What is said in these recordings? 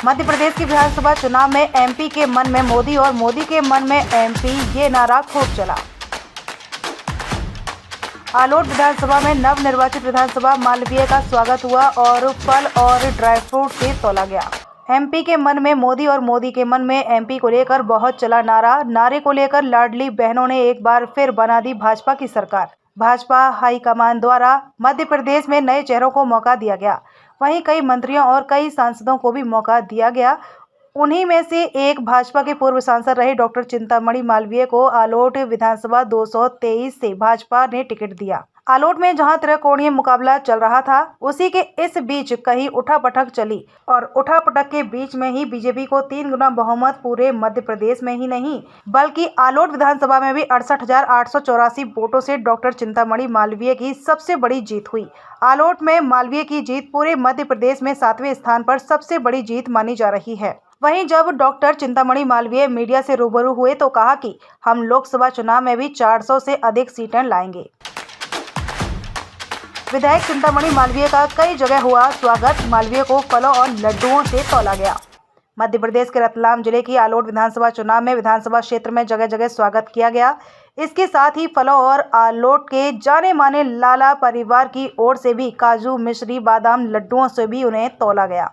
मध्य प्रदेश की विधानसभा चुनाव में एमपी के मन में मोदी और मोदी के मन में एमपी, ये नारा खूब चला। आलोट विधानसभा में नव निर्वाचित विधानसभा मालवीय का स्वागत हुआ और फल और ड्राई फ्रूट से तौला गया। एमपी के मन में मोदी और मोदी के मन में एमपी को लेकर बहुत चला नारा। नारे को लेकर लाडली बहनों ने एक बार फिर बना दी भाजपा की सरकार। भाजपा हाईकमान द्वारा मध्य प्रदेश में नए चेहरों को मौका दिया गया। वहीं कई मंत्रियों और कई सांसदों को भी मौका दिया गया। उन्हीं में से एक भाजपा के पूर्व सांसद रहे डॉक्टर चिंतामणि मालवीय को आलोट विधानसभा 223 से भाजपा ने टिकट दिया। आलोट में जहां त्रिकोणीय मुकाबला चल रहा था, उसी के इस बीच कहीं उठापटक चली और उठापटक के बीच में ही बीजेपी को 3 गुना बहुमत पूरे मध्य प्रदेश में ही नहीं बल्कि आलोट विधानसभा में भी 68,884 वोटों से डॉक्टर चिंतामणि मालवीय की सबसे बड़ी जीत हुई। आलोट में मालवीय की जीत पूरे मध्य प्रदेश में 7वें स्थान पर सबसे बड़ी जीत मानी जा रही है। वहीं जब डॉक्टर चिंतामणि मालवीय मीडिया से रूबरू हुए तो कहा कि हम लोकसभा चुनाव में भी 400 से अधिक सीटें लाएंगे। विधायक चिंतामणि मालवीय का कई जगह हुआ स्वागत। मालवीय को फलों और लड्डुओं से तौला गया। मध्य प्रदेश के रतलाम जिले की आलोट विधानसभा चुनाव में विधानसभा क्षेत्र में जगह जगह स्वागत किया गया। इसके साथ ही फलों और आलोट के जाने माने लाला परिवार की ओर से भी काजू, मिश्री, बादाम, लड्डुओं से भी उन्हें तौला गया।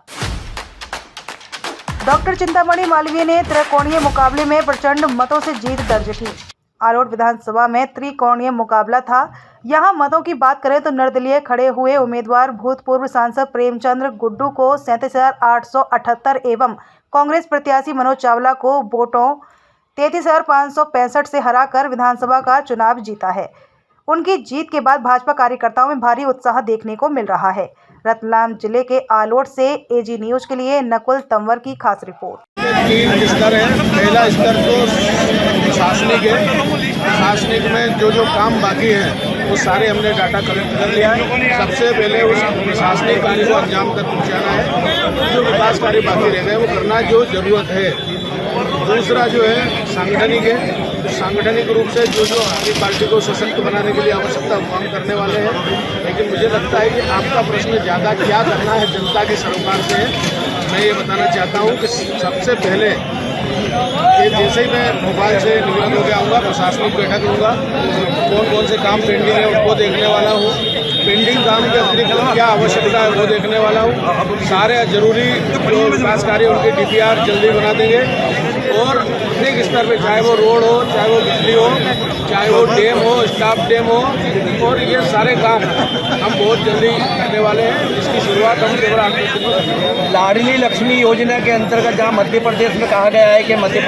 डॉक्टर चिंतामणि मालवीय ने त्रिकोणीय मुकाबले में प्रचंड मतों से जीत दर्ज की। आलोट विधानसभा में त्रिकोणीय मुकाबला था। यहां मतों की बात करें तो निर्दलीय खड़े हुए उम्मीदवार भूतपूर्व सांसद प्रेमचंद्र गुड्डू को 37,878 एवं कांग्रेस प्रत्याशी मनोज चावला को वोटों 33,565 से हराकर विधानसभा का चुनाव जीता है। उनकी जीत के बाद भाजपा कार्यकर्ताओं में भारी उत्साह देखने को मिल रहा है। रतलाम जिले के आलोट से एजी न्यूज के लिए नकुल तंवर की खास रिपोर्ट। 3 स्तर है। पहला स्तर तो प्रशासनिक है। प्रशासनिक में जो काम बाकी है वो सारे हमने डाटा कलेक्ट कर लिया है। सबसे पहले उस प्रशासनिक कार्य को अंजाम तक पहुँचाना है। जो विकास कार्य बाकी रह गए वो करना जो जरूरत है। दूसरा जो है सांगठनिक है। सांगठनिक रूप से जो हमारी पार्टी को सशक्त बनाने के लिए आवश्यकता काम करने वाले हैं। लेकिन मुझे लगता है कि आपका प्रश्न ज़्यादा क्या करना है जनता के सरोकार से है। मैं ये बताना चाहता हूँ कि सबसे पहले कि जैसे ही मैं भोपाल से निवृत्त होकर आऊँगा, प्रशासनिक बैठक लूँगा, कौन कौन से काम पेंडिंग है उनको देखने वाला हूँ। पेंडिंग काम के अतिरिक्त क्या आवश्यकता है वो देखने वाला हूँ। सारे जरूरी जो विकास कार्य उनके DPR जल्दी बना देंगे और प्रत्येक स्तर पे, चाहे वो रोड हो, चाहे वो बिजली हो, चाहे वो डैम हो, स्टाफ डैम हो, और ये सारे काम हम बहुत जल्दी करने वाले हैं। इसकी शुरुआत हम केवल 8 दिन में करेंगे। लाडली लक्ष्मी योजना के अंतर्गत जहां मध्य प्रदेश में कहा गया है कि मध्य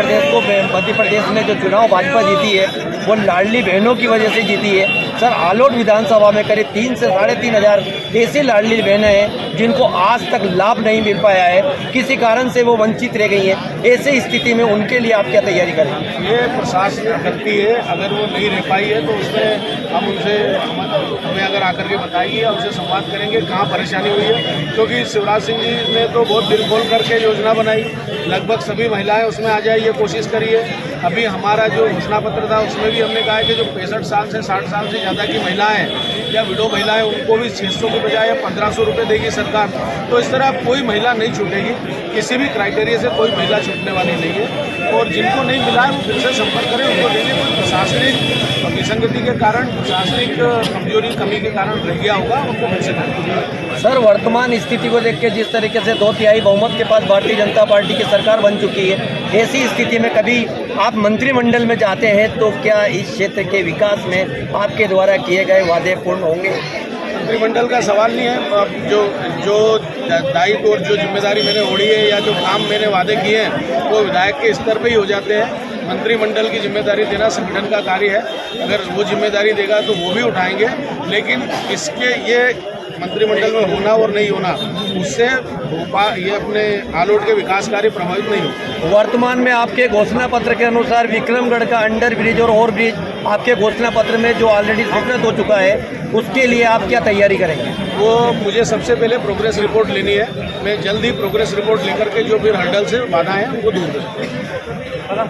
प्रदेश में जो चुनाव भाजपा जीती है वो लाडली बहनों की वजह से जीती है। सर, आलोट विधानसभा में करीब 3 से 3,500 ऐसी लाडली बहनें हैं जिनको आज तक लाभ नहीं मिल पाया है, किसी कारण से वो वंचित रह गई हैं। ऐसी स्थिति में उनके लिए आप क्या तैयारी करेंगे? ये प्रशासन करती है। अगर वो नहीं रह पाई है तो उसमें हम उनसे हमें अगर आकर के बताइए, उनसे संवाद करेंगे कहाँ परेशानी हुई है। क्योंकि शिवराज सिंह जी ने तो बहुत दिल खोल करके योजना बनाई, लगभग सभी महिलाएं उसमें आ जाए ये कोशिश करिए। अभी हमारा जो घोषणा पत्र था उसमें भी हमने कहा है कि जो 65 साल से 60 साल से ज़्यादा की महिलाएं या विडो महिलाएं उनको भी 600 की बजाय 1,500 रुपये देगी सरकार। तो इस तरह कोई महिला नहीं छूटेगी, किसी भी क्राइटेरिया से कोई महिला छूटने वाली नहीं है। और जिनको नहीं मिला है वो फिर से संपर्क करें, उनको देंगे। कोई प्रशासनिक विसंगति के कारण, प्रशासनिक कमजोरी कमी के कारण रह गया होगा, उनको फिर से करें। सर, वर्तमान स्थिति को देख के जिस तरीके से 2/3 बहुमत के पास भारतीय जनता पार्टी की सरकार बन चुकी है, ऐसी स्थिति में कभी आप मंत्रिमंडल में जाते हैं तो क्या इस क्षेत्र के विकास में आपके द्वारा किए गए वादे पूर्ण होंगे? मंत्रिमंडल का सवाल नहीं है। जो दायित्व और जो जिम्मेदारी मैंने ओढ़ी है या जो काम मैंने वादे किए हैं वो विधायक के स्तर पे ही हो जाते हैं। मंत्रिमंडल की जिम्मेदारी देना संगठन का कार्य है। अगर वो जिम्मेदारी देगा तो वो भी उठाएंगे। लेकिन इसके ये मंत्रिमंडल में होना और नहीं होना, उससे ये अपने आलोट के विकास कार्य प्रभावित नहीं हो। वर्तमान में आपके घोषणा पत्र के अनुसार विक्रमगढ़ का अंडर ब्रिज और ओवर ब्रिज आपके घोषणा पत्र में जो ऑलरेडी स्वीकृत हो चुका है, उसके लिए आप क्या तैयारी करेंगे? वो मुझे सबसे पहले प्रोग्रेस रिपोर्ट लेनी है। मैं जल्दी प्रोग्रेस रिपोर्ट लेकर के जो भी हर्डल्स है, बाधा है, उनको दूर करूँगा।